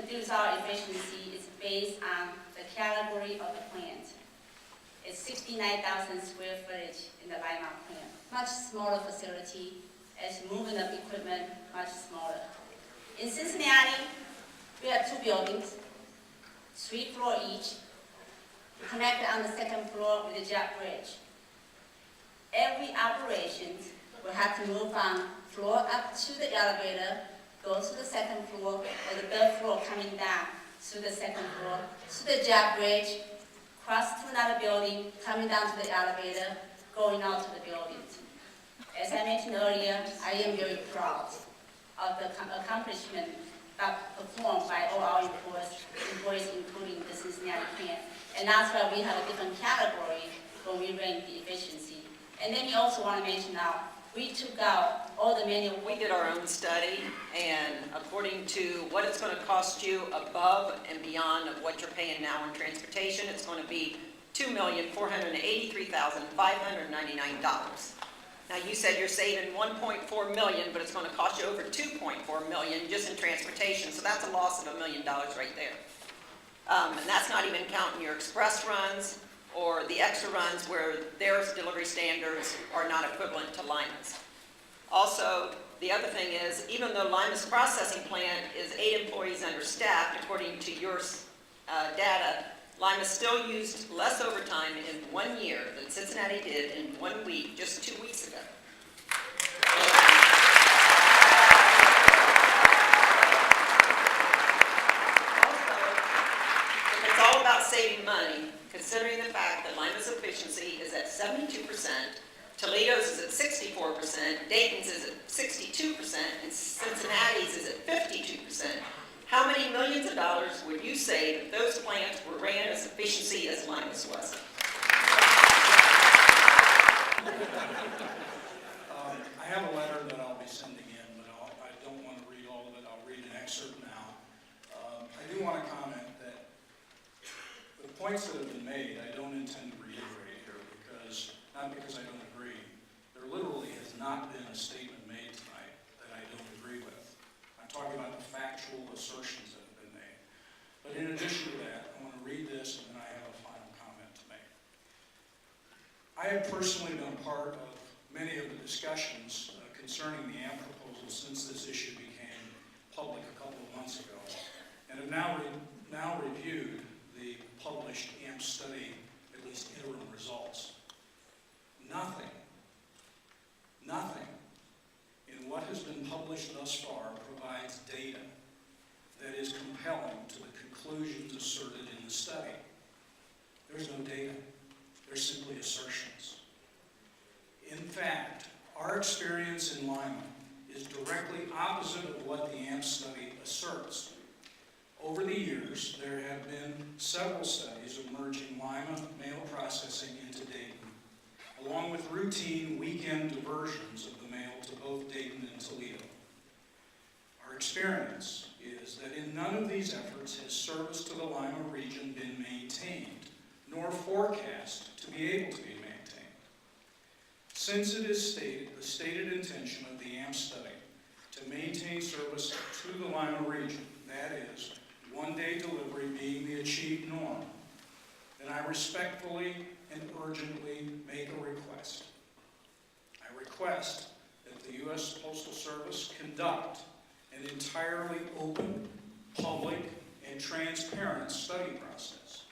produce our efficiency is based on the category of the plant. It's 69,000 square footage in the Lima plant. Much smaller facility, as movement of equipment much smaller. In Cincinnati, we have 2 buildings, 3 floors each, connected on the 2nd floor with a jet bridge. Every operation will have to move from floor up to the elevator, go to the 2nd floor, or the 3rd floor coming down to the 2nd floor, to the jet bridge, cross to another building, coming down to the elevator, going out to the buildings. As I mentioned earlier, I am very proud of the accomplishment performed by all our employees, including the Cincinnati plant. And that's why we have a different category when we rank the efficiency. And then we also want to mention now, we took out all the manual. We did our own study, and according to what it's going to cost you above and beyond of what you're paying now in transportation, it's going to be $2,483,599. Now, you said you're saving $1.4 million, but it's going to cost you over $2.4 million just in transportation, so that's a loss of $1 million right there. And that's not even counting your express runs or the extra runs where their delivery standards are not equivalent to Lima's. Also, the other thing is, even though Lima's processing plant is 8 employees understaffed, according to your data, Lima still used less overtime in 1 year than Cincinnati did in 1 week just 2 weeks ago. Also, it's all about saving money, considering the fact that Lima's efficiency is at 72%, Toledo's is at 64%, Dayton's is at 62%, and Cincinnati's is at 52%. How many millions of dollars would you save if those plants were ran as efficiently as Lima's was? I have a letter that I'll be sending in, but I don't want to read all of it. I'll read an excerpt now. I do want to comment that the points that have been made, I don't intend to reiterate here, not because I don't agree. There literally has not been a statement made tonight that I don't agree with. I'm talking about the factual assertions that have been made. But in addition to that, I want to read this and then I have a final comment to make. I have personally been a part of many of the discussions concerning the AMP proposal since this issue became public a couple of months ago, and have now reviewed the published AMP study, at least interim results. Nothing in what has been published thus far provides data that is compelling to the conclusions asserted in the study. There's no data. There's simply assertions. In fact, our experience in Lima is directly opposite of what the AMP study asserts. Over the years, there have been several studies of merging Lima mail processing into Dayton, along with routine weekend diversions of the mail to both Dayton and Toledo. Our experience is that in none of these efforts has service to the Lima region been maintained, nor forecast to be able to be maintained. Since it is the stated intention of the AMP study to maintain service to the Lima region, that is, one-day delivery being the achieved norm, then I respectfully and urgently make a request. I request that the U.S. Postal Service conduct an entirely open, public, and transparent study process.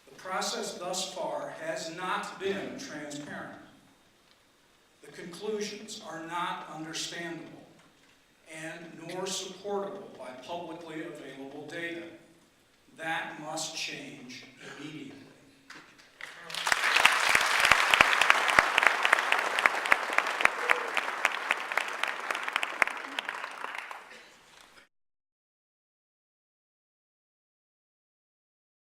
The process thus far has not been transparent. The conclusions are not understandable and nor supportable by publicly available data. That must change immediately.